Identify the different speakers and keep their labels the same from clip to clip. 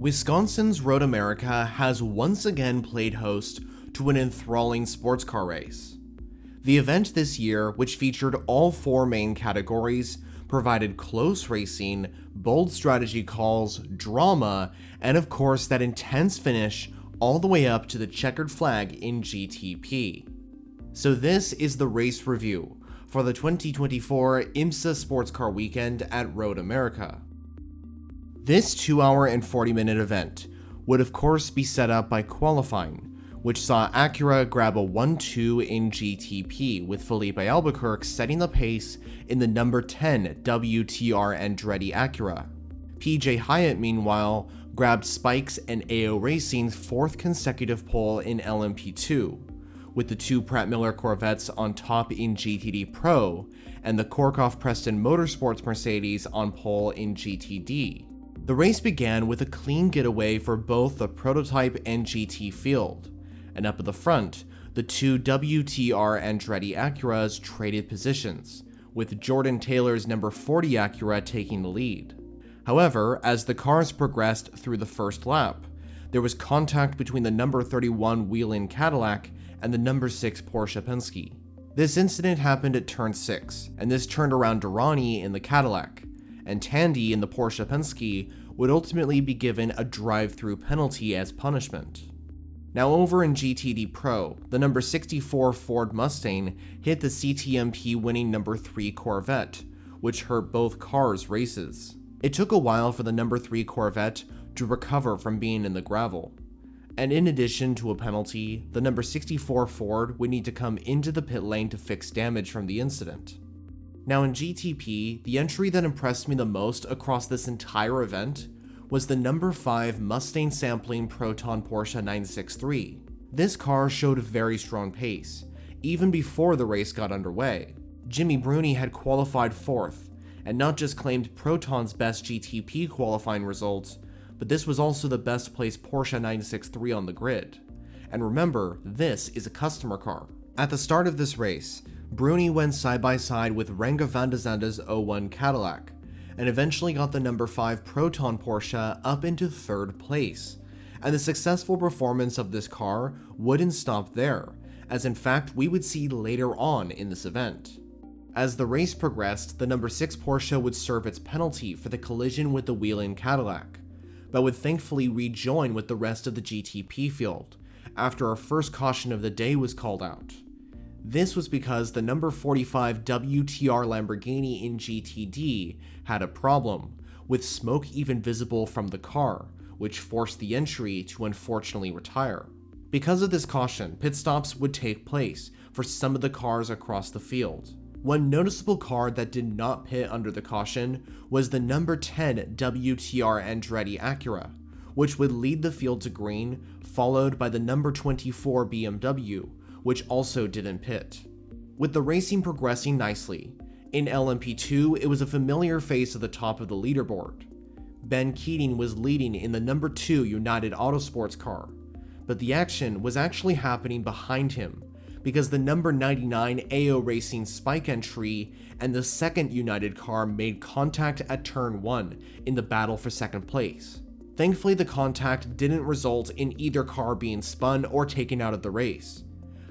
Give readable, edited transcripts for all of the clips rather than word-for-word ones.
Speaker 1: Wisconsin's Road America has once again played host to an enthralling sports car race. The event this year, which featured all four main categories, provided close racing, bold strategy calls, drama, and of course that intense finish all the way up to the checkered flag in GTP. So this is the race review for the 2024 IMSA Sportscar Weekend at Road America. This 2-hour and 40-minute event would of course be set up by qualifying, which saw Acura grab a 1-2 in GTP, with Felipe Albuquerque setting the pace in the number 10 WTR Andretti Acura. PJ Hyatt, meanwhile, grabbed Spike's and AO Racing's fourth consecutive pole in LMP2, with the two Pratt Miller Corvettes on top in GTD Pro, and the Korkhoff Preston Motorsports Mercedes on pole in GTD. The race began with a clean getaway for both the prototype and GT field, and up at the front, the two WTR Andretti Acuras traded positions, with Jordan Taylor's number 40 Acura taking the lead. However, as the cars progressed through the first lap, there was contact between the number 31 Whelen Cadillac and the number 6 Porsche Penske. This incident happened at turn 6, and this turned around Durrani in the Cadillac, and Tandy in the Porsche Penske would ultimately be given a drive-through penalty as punishment. Now over in GTD Pro, the number 64 Ford Mustang hit the CTMP winning number 3 Corvette, which hurt both cars' races. It took a while for the number 3 Corvette to recover from being in the gravel, and in addition to a penalty, the number 64 Ford would need to come into the pit lane to fix damage from the incident. Now in GTP, the entry that impressed me the most across this entire event was the number 5 Mustang sampling Proton Porsche 963. This car showed a very strong pace, even before the race got underway. Jimmy Bruni had qualified 4th, and not just claimed Proton's best GTP qualifying results, but this was also the best placed Porsche 963 on the grid. And remember, this is a customer car. At the start of this race, Bruni went side by side with Renger van de Zande's 01 Cadillac, and eventually got the number 5 Proton Porsche up into 3rd place. And the successful performance of this car wouldn't stop there, as in fact we would see later on in this event. As the race progressed, the number 6 Porsche would serve its penalty for the collision with the Whelen Cadillac, but would thankfully rejoin with the rest of the GTP field after our first caution of the day was called out. This was because the number 45 WTR Lamborghini in GTD had a problem, with smoke even visible from the car, which forced the entry to unfortunately retire. Because of this caution, pit stops would take place for some of the cars across the field. One noticeable car that did not pit under the caution was the number 10 WTR Andretti Acura, which would lead the field to green, followed by the number 24 BMW, which also didn't pit. With the racing progressing nicely, in LMP2 it was a familiar face at the top of the leaderboard. Ben Keating was leading in the number 2 United Autosports car, but the action was actually happening behind him, because the number 99 AO Racing Spike entry and the second United car made contact at turn 1 in the battle for second place. Thankfully, the contact didn't result in either car being spun or taken out of the race.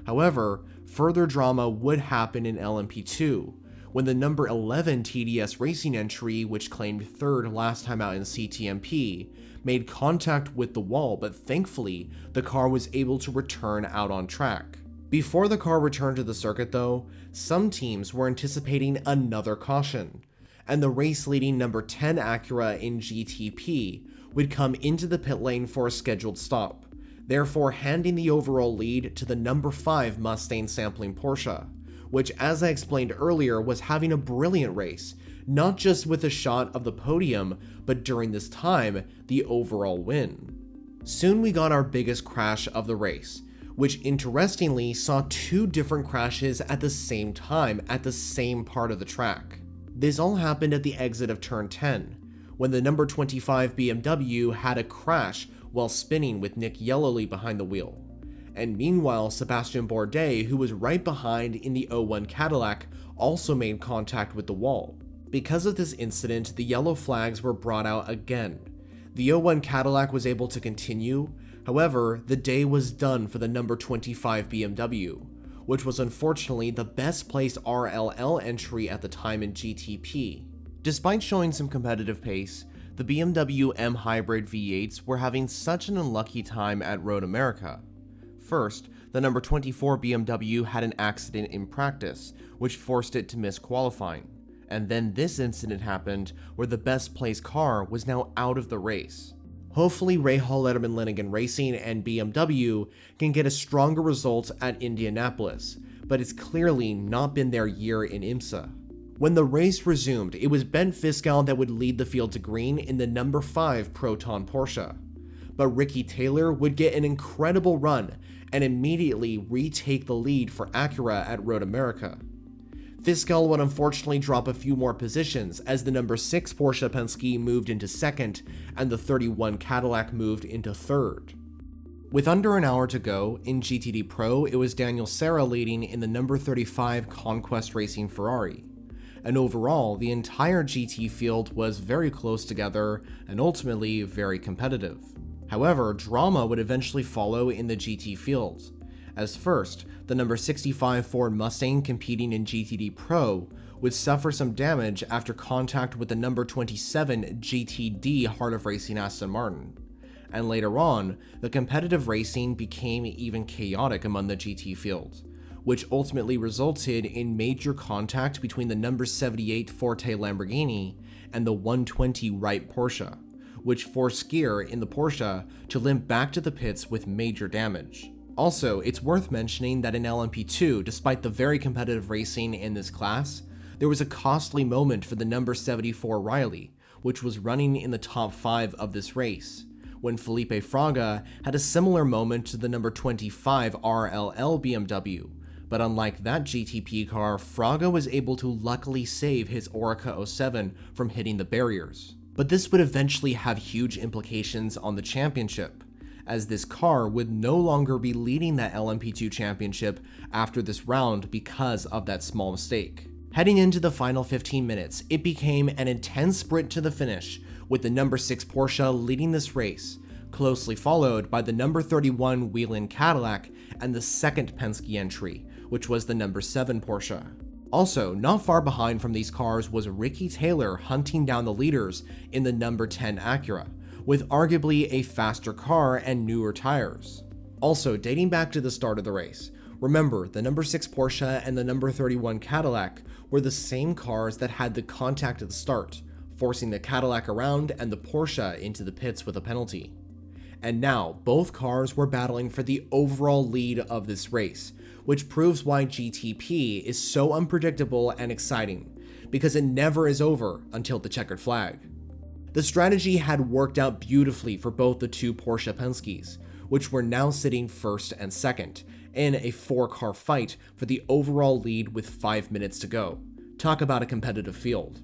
Speaker 1: However, further drama would happen in LMP2, when the number 11 TDS Racing entry, which claimed 3rd last time out in CTMP, made contact with the wall, but thankfully, the car was able to return out on track. Before the car returned to the circuit though, some teams were anticipating another caution, and the race-leading number 10 Acura in GTP would come into the pit lane for a scheduled stop, therefore handing the overall lead to the number 5 Mustang sampling Porsche, which, as I explained earlier, was having a brilliant race, not just with a shot of the podium, but during this time, the overall win. Soon we got our biggest crash of the race, which interestingly saw 2 different crashes at the same time at the same part of the track. This all happened at the exit of turn 10, when the number 25 BMW had a crash while spinning with Nick Yellowly behind the wheel. And meanwhile, Sebastian Bourdais, who was right behind in the 01 Cadillac, also made contact with the wall. Because of this incident, the yellow flags were brought out again. The 01 Cadillac was able to continue, however, the day was done for the number 25 BMW, which was unfortunately the best placed RLL entry at the time in GTP. Despite showing some competitive pace, the BMW M Hybrid V8s were having such an unlucky time at Road America. First, the number 24 BMW had an accident in practice, which forced it to miss qualifying, and then this incident happened where the best placed car was now out of the race. Hopefully Rahal Letterman Lanigan Racing and BMW can get a stronger result at Indianapolis, but it's clearly not been their year in IMSA. When the race resumed, it was Ben Fiskal that would lead the field to green in the number 5 Proton Porsche. But Ricky Taylor would get an incredible run and immediately retake the lead for Acura at Road America. Fiskal would unfortunately drop a few more positions as the number 6 Porsche Penske moved into second and the 31 Cadillac moved into third. With under an hour to go, in GTD Pro it was Daniel Serra leading in the number 35 Conquest Racing Ferrari. And overall, the entire GT field was very close together and ultimately very competitive. However, drama would eventually follow in the GT field, as first, the number 65 Ford Mustang competing in GTD Pro would suffer some damage after contact with the number 27 GTD Heart of Racing Aston Martin. And later on, the competitive racing became even chaotic among the GT field, which ultimately resulted in major contact between the number 78 Forte Lamborghini and the 120 Wright Porsche, which forced Skier in the Porsche to limp back to the pits with major damage. Also, it's worth mentioning that in LMP2, despite the very competitive racing in this class, there was a costly moment for the number 74 Riley, which was running in the top 5 of this race, when Felipe Fraga had a similar moment to the number 25 RLL BMW, but unlike that GTP car, Fraga was able to luckily save his Oreca 07 from hitting the barriers. But this would eventually have huge implications on the championship, as this car would no longer be leading that LMP2 championship after this round because of that small mistake. Heading into the final 15 minutes, it became an intense sprint to the finish, with the number 6 Porsche leading this race, closely followed by the number 31 Whelen Cadillac and the second Penske entry, which was the number 7 Porsche. Also, not far behind from these cars was Ricky Taylor hunting down the leaders in the number 10 Acura, with arguably a faster car and newer tires. Also, dating back to the start of the race, remember the number 6 Porsche and the number 31 Cadillac were the same cars that had the contact at the start, forcing the Cadillac around and the Porsche into the pits with a penalty. And now, both cars were battling for the overall lead of this race, which proves why GTP is so unpredictable and exciting, because it never is over until the checkered flag. The strategy had worked out beautifully for both the two Porsche Penskes, which were now sitting first and second, in a 4-car fight for the overall lead with 5 minutes to go. Talk about a competitive field.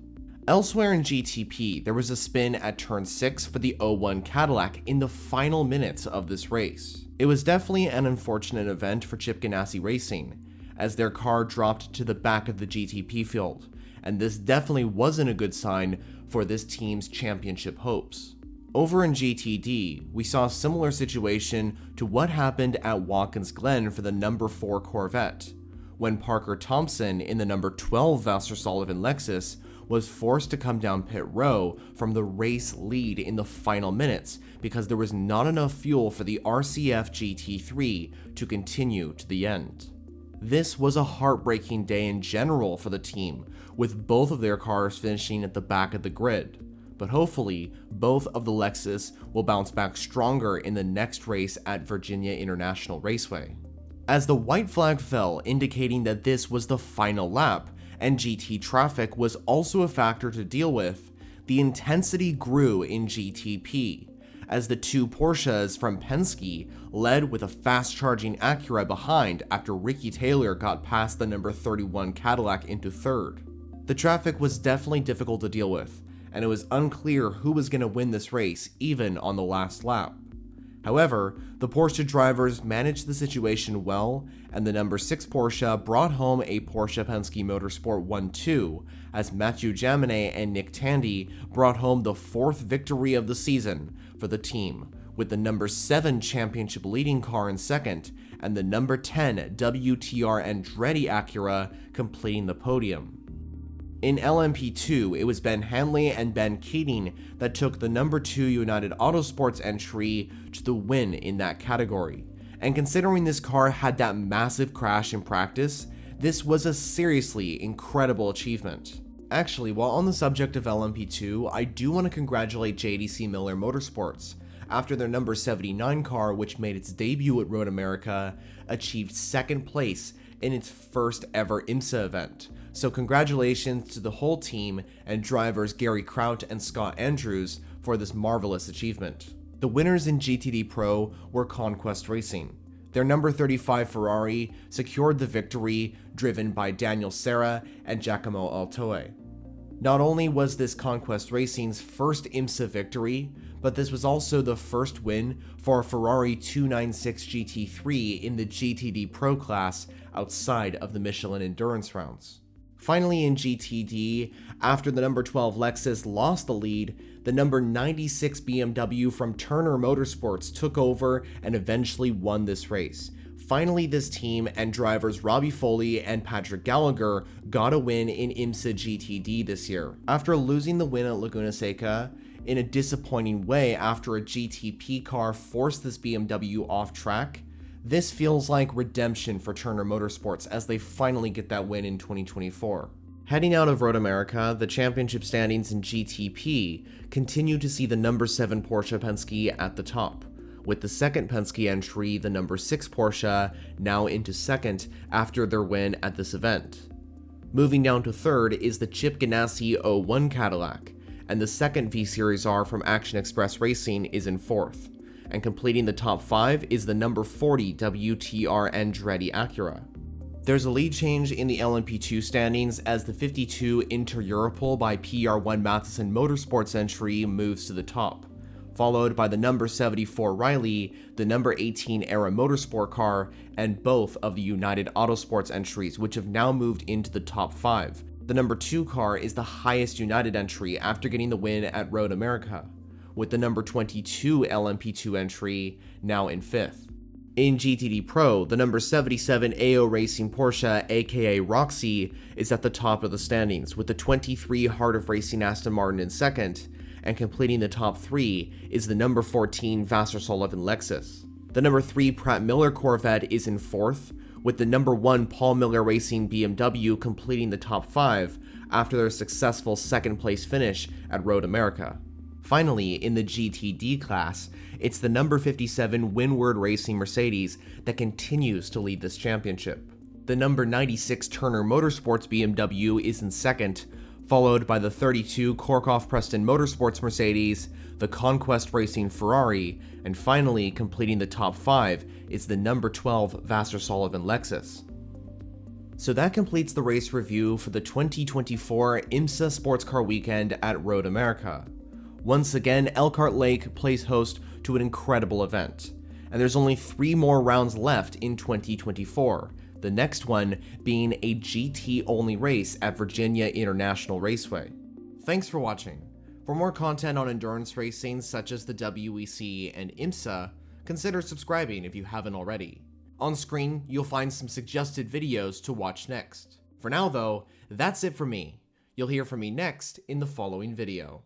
Speaker 1: Elsewhere in GTP, there was a spin at turn 6 for the 01 Cadillac in the final minutes of this race. It was definitely an unfortunate event for Chip Ganassi Racing, as their car dropped to the back of the GTP field, and this definitely wasn't a good sign for this team's championship hopes. Over in GTD, we saw a similar situation to what happened at Watkins Glen for the number 4 Corvette, when Parker Thompson in the number 12 Vassar Sullivan Lexus was forced to come down pit row from the race lead in the final minutes because there was not enough fuel for the RCF GT3 to continue to the end. This was a heartbreaking day in general for the team, with both of their cars finishing at the back of the grid, but hopefully both of the Lexus will bounce back stronger in the next race at Virginia International Raceway. As the white flag fell, indicating that this was the final lap, and GT traffic was also a factor to deal with, the intensity grew in GTP, as the two Porsches from Penske led with a fast-charging Acura behind after Ricky Taylor got past the number 31 Cadillac into third. The traffic was definitely difficult to deal with, and it was unclear who was going to win this race even on the last lap. However, the Porsche drivers managed the situation well, and the number 6 Porsche brought home a Porsche Penske Motorsport 1-2, as Mathieu Jaminet and Nick Tandy brought home the 4th victory of the season for the team, with the number 7 championship leading car in second, and the number 10 WTR Andretti Acura completing the podium. In LMP2, it was Ben Hanley and Ben Keating that took the number 2 United Autosports entry to the win in that category. And considering this car had that massive crash in practice, this was a seriously incredible achievement. Actually, while on the subject of LMP2, I do want to congratulate JDC Miller Motorsports, after their number 79 car, which made its debut at Road America, achieved 2nd place in its first ever IMSA event. So congratulations to the whole team and drivers Gary Kraut and Scott Andrews for this marvelous achievement. The winners in GTD Pro were Conquest Racing. Their number 35 Ferrari secured the victory, driven by Daniel Serra and Giacomo Altoe. Not only was this Conquest Racing's first IMSA victory, but this was also the first win for a Ferrari 296 GT3 in the GTD Pro class outside of the Michelin Endurance rounds. Finally, in GTD, after the number 12 Lexus lost the lead, the number 96 BMW from Turner Motorsports took over and eventually won this race. Finally, this team and drivers Robbie Foley and Patrick Gallagher got a win in IMSA GTD this year. After losing the win at Laguna Seca in a disappointing way after a GTP car forced this BMW off track, this feels like redemption for Turner Motorsports as they finally get that win in 2024. Heading out of Road America, the championship standings in GTP continue to see the number 7 Porsche Penske at the top, with the 2nd Penske entry, the number 6 Porsche, now into 2nd after their win at this event. Moving down to 3rd is the Chip Ganassi 01 Cadillac, and the 2nd V-Series R from Action Express Racing is in 4th. And completing the top 5 is the number 40 WTR Andretti Acura. There's a lead change in the LMP2 standings as the 52 Inter Europol by PR1 Matheson Motorsports entry moves to the top, followed by the number 74 Riley, the number 18 Era Motorsport car, and both of the United Autosports entries, which have now moved into the top 5. The number 2 car is the highest United entry after getting the win at Road America, with the number 22 LMP2 entry now in 5th. In GTD Pro, the number 77 AO Racing Porsche, aka Roxy, is at the top of the standings, with the 23 Heart of Racing Aston Martin in 2nd, and completing the top 3 is the number 14 Vassar Sullivan Lexus. The number 3 Pratt Miller Corvette is in 4th, with the number 1 Paul Miller Racing BMW completing the top 5 after their successful 2nd place finish at Road America. Finally, in the GTD class, it's the number 57 Windward Racing Mercedes that continues to lead this championship. The number 96 Turner Motorsports BMW is in 2nd, followed by the 32 Korkhoff Preston Motorsports Mercedes, the Conquest Racing Ferrari, and finally completing the top 5 is the number 12 Vassar Sullivan Lexus. So that completes the race review for the 2024 IMSA Sportscar Weekend at Road America. Once again, Elkhart Lake plays host to an incredible event, and there's only 3 more rounds left in 2024, the next one being a GT-only race at Virginia International Raceway. Thanks for watching. For more content on endurance racing such as the WEC and IMSA, consider subscribing if you haven't already. On screen, you'll find some suggested videos to watch next. For now though, that's it for me. You'll hear from me next in the following video.